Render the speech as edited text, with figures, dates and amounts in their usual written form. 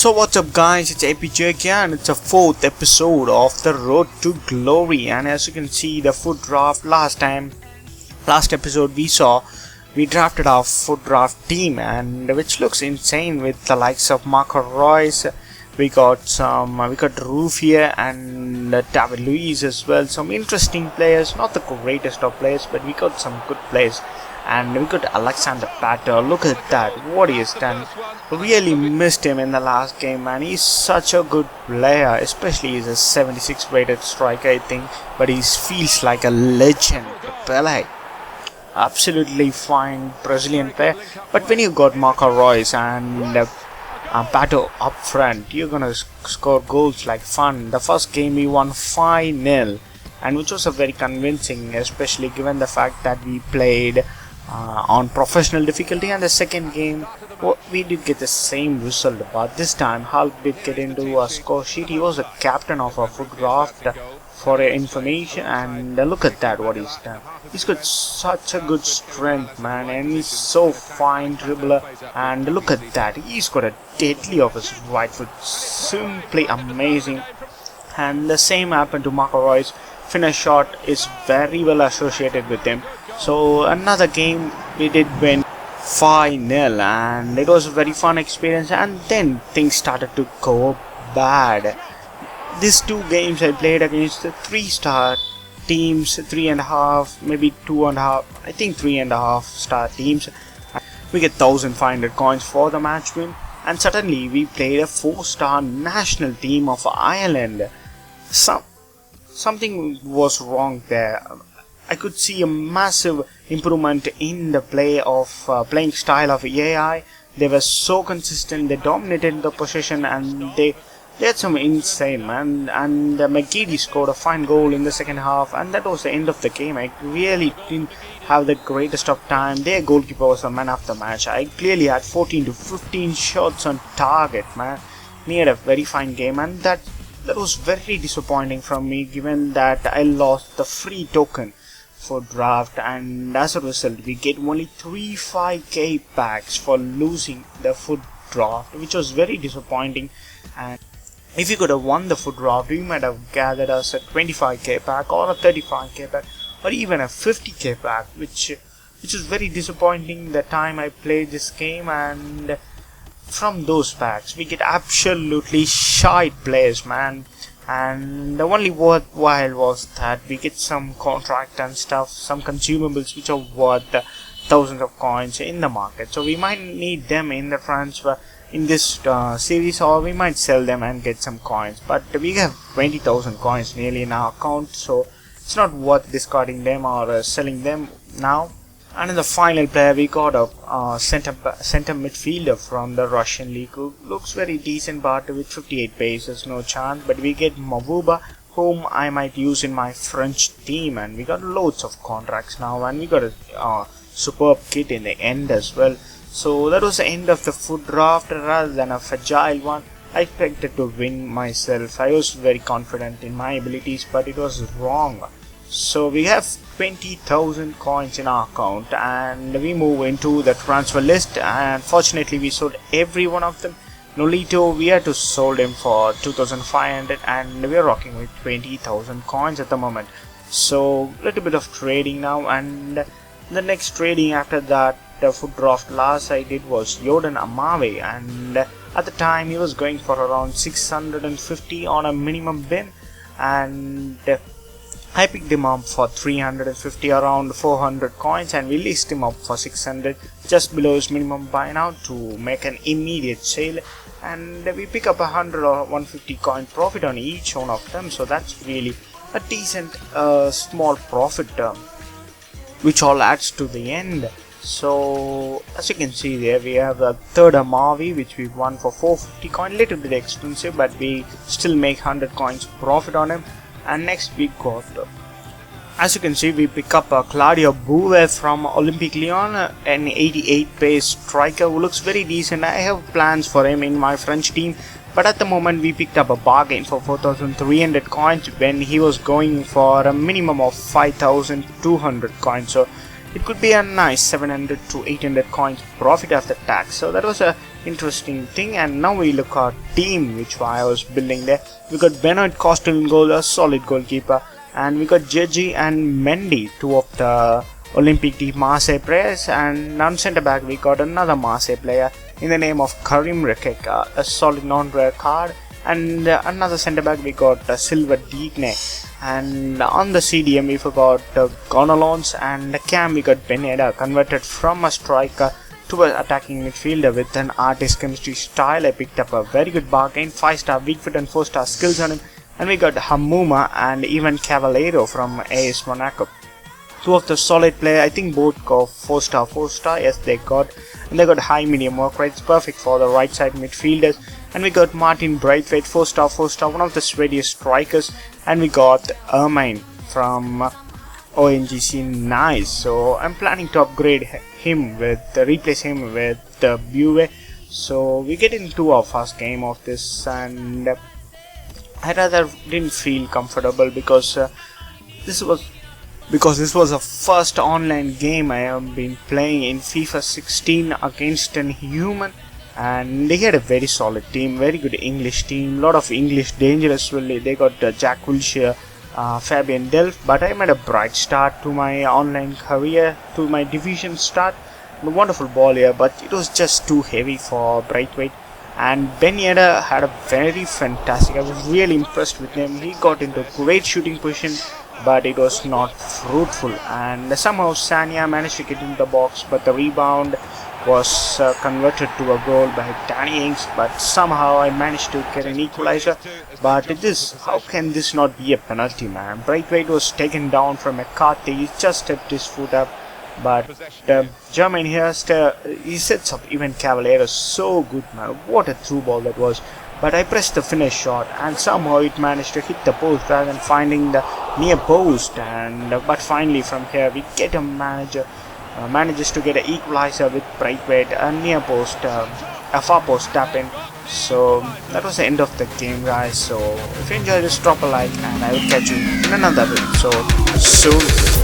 So what's up guys, it's APJ again. It's a fourth episode of the Road to Glory, and as you can see the foot draft last episode we drafted our foot draft team, and which looks insane with the likes of Marco Reus. We got Roof here and David Luiz as well. Some interesting players, not the greatest of players, but we got some good players. And we got Alexander Pater. Look at that, what he has done. Really missed him in the last game, man. He's such a good player, especially he's a 76 rated striker, I think, but he feels like a legend. Pele, absolutely fine Brazilian player. But when you got Marco Reus and Pato up front, you're gonna score goals like fun. The first game we won 5-0, and which was a very convincing, especially given the fact that we played on professional difficulty. And the second game we did get the same result, but this time Hulk did get into a score sheet. He was a captain of a foot draft for information, and look at that, what he's done. He's got such a good strength, man, and he's so fine dribbler. And look at that, he's got a deadly of his right foot, simply amazing. And the same happened to Marco Reus. Finish shot is very well associated with him. So another game we did win 5-0, and it was a very fun experience. And then things started to go bad. These two games I played against the 3-star teams, 3.5, maybe 2.5, I think 3.5 star teams. We get 1,500 coins for the match win, and suddenly we played a 4-star national team of Ireland. Something was wrong there. I could see a massive improvement in the playing style of AI. They were so consistent, they dominated the possession, and they had some insane, man. And McGeady scored a fine goal in the second half, and that was the end of the game. I really didn't have the greatest of time. Their goalkeeper was the man of the match. I clearly had 14 to 15 shots on target, man. He had a very fine game, and that was very disappointing from me, given that I lost the free token for draft, and as a result we get only 3 5k packs for losing the foot draft, which was very disappointing. And if we could have won the foot draft, we might have gathered us a 25k pack or a 35k pack or even a 50k pack, which is very disappointing the time I played this game. And from those packs we get absolutely shite players, man. And the only worthwhile was that we get some contract and stuff, some consumables which are worth thousands of coins in the market. So we might need them in the transfer in this series, or we might sell them and get some coins. But we have 20,000 coins nearly in our account, so it's not worth discarding them or selling them now. And in the final player we got a center midfielder from the Russian league who looks very decent, but with 58 paces, no chance. But we get Mavuba, whom I might use in my French team, and we got loads of contracts now, and we got a superb kit in the end as well. So that was the end of the foot draft rather than a fragile one. I expected to win myself. I was very confident in my abilities, but it was wrong. So we have 20,000 coins in our account, and we move into the transfer list. And fortunately we sold every one of them. Nolito, we had to sold him for 2,500, and we are rocking with 20,000 coins at the moment. So little bit of trading now, and the next trading after that, the foot draft last I did was Jordan Amavi, and at the time he was going for around 650 on a minimum bin, and I picked him up for 350, around 400 coins, and we list him up for 600, just below his minimum buy now, to make an immediate sale. And we pick up 100 or 150 coin profit on each one of them, so that's really a decent small profit, which all adds to the end. So as you can see there, we have the third Amavi, which we won for 450 coin, little bit expensive, but we still make 100 coins profit on him. And next we got, as you can see, we pick up Claudio Bouvet from Olympique Lyon, an 88 pace striker who looks very decent. I have plans for him in my French team, but at the moment we picked up a bargain for 4,300 coins when he was going for a minimum of 5,200 coins. So it could be a nice 700 to 800 coins profit after tax. So that was a interesting thing. And now we look at team which I was building there. We got Benoit Costel in goal, a solid goalkeeper, and we got Jeji and Mendy, two of the Olympic team Marseille players, and on centre back we got another Marseille player in the name of Karim Rekek, a solid non-rare card, and another centre back we got Silva Digne, and on the CDM we forgot Gonalons, and the cam we got Beneda, converted from a striker to an attacking midfielder with an artist chemistry style. I picked up a very good bargain, 5-star weak foot and 4-star skills on him, and we got Hamuma and even Cavallero from AS Monaco. Two of the solid player, I think both got 4-star, yes they got, and they got high medium work rates, perfect for the right side midfielders. And we got Martin Braithwaite, 4-star, one of the Swedish strikers, and we got Ermine from ONGC Nice. So I'm planning to upgrade him replace him with Buve. So we get into our first game of this, and I rather didn't feel comfortable because this was a first online game I have been playing in FIFA 16 against an human, and they had a very solid team, very good English team, lot of English dangerous really. They got Jack Wilshere, Fabian Delph, but I made a bright start to my online career, to my division start. A wonderful ball here, but it was just too heavy for Braithwaite. And Ben Yedder had a very fantastic, I was really impressed with him. He got into great shooting position, but it was not fruitful, and somehow Sanya managed to get into the box, but the rebound was converted to a goal by Danny Ings. But somehow I managed to get an equalizer. But how can this not be a penalty, man? Braithwaite was taken down from McCarthy, he just stepped his foot up, but Jermaine here he sets up even Cavallero so good, man. What a through ball that was. But I pressed the finish shot, and somehow it managed to hit the post rather than finding the near post. And but finally from here we get a manages to get an equalizer with Braithwaite, a near post, a far post tap in. So that was the end of the game, guys. So if you enjoyed this, drop a like, and I will catch you in another episode soon.